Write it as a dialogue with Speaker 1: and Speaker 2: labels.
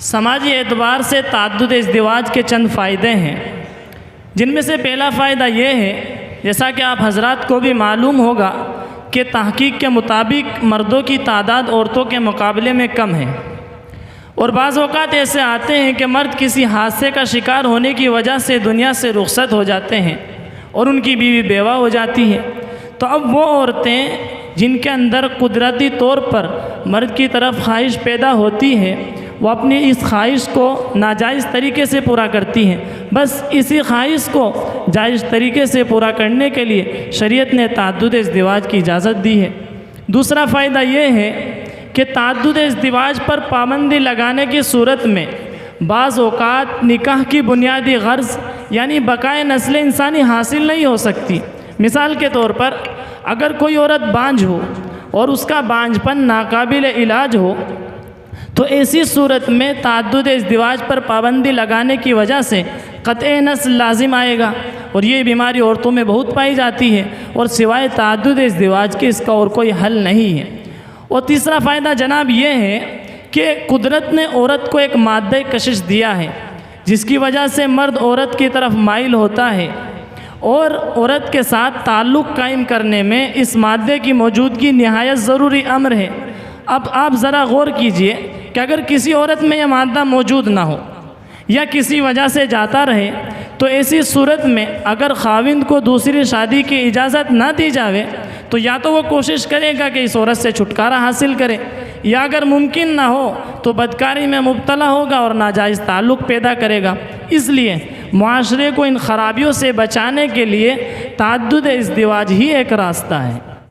Speaker 1: سماجی اعتبار سے تعدد ازدواج کے چند فائدے ہیں، جن میں سے پہلا فائدہ یہ ہے، جیسا کہ آپ حضرات کو بھی معلوم ہوگا کہ تحقیق کے مطابق مردوں کی تعداد عورتوں کے مقابلے میں کم ہے، اور بعض اوقات ایسے آتے ہیں کہ مرد کسی حادثے کا شکار ہونے کی وجہ سے دنیا سے رخصت ہو جاتے ہیں اور ان کی بیوی بیوہ ہو جاتی ہے۔ تو اب وہ عورتیں جن کے اندر قدرتی طور پر مرد کی طرف خواہش پیدا ہوتی ہے، وہ اپنی اس خواہش کو ناجائز طریقے سے پورا کرتی ہیں۔ بس اسی خواہش کو جائز طریقے سے پورا کرنے کے لیے شریعت نے تعدد ازدواج کی اجازت دی ہے۔ دوسرا فائدہ یہ ہے کہ تعدد ازدواج پر پابندی لگانے کی صورت میں بعض اوقات نکاح کی بنیادی غرض یعنی بقائے نسل انسانی حاصل نہیں ہو سکتی۔ مثال کے طور پر اگر کوئی عورت بانجھ ہو اور اس کا بانجھ پن ناقابل علاج ہو تو ایسی صورت میں تعدد ازدواج پر پابندی لگانے کی وجہ سے قطع نسل لازم آئے گا، اور یہ بیماری عورتوں میں بہت پائی جاتی ہے، اور سوائے تعدد ازدواج کے اس کا اور کوئی حل نہیں ہے۔ اور تیسرا فائدہ جناب یہ ہے کہ قدرت نے عورت کو ایک مادہ کشش دیا ہے جس کی وجہ سے مرد عورت کی طرف مائل ہوتا ہے، اور عورت کے ساتھ تعلق قائم کرنے میں اس مادے کی موجودگی نہایت ضروری امر ہے۔ اب آپ ذرا غور کیجئے کہ اگر کسی عورت میں یہ مادہ موجود نہ ہو یا کسی وجہ سے جاتا رہے تو ایسی صورت میں اگر خاوند کو دوسری شادی کی اجازت نہ دی جاوے تو یا تو وہ کوشش کرے گا کہ اس عورت سے چھٹکارا حاصل کرے، یا اگر ممکن نہ ہو تو بدکاری میں مبتلا ہوگا اور ناجائز تعلق پیدا کرے گا۔ اس لیے معاشرے کو ان خرابیوں سے بچانے کے لیے تعدد ازدواج ہی ایک راستہ ہے۔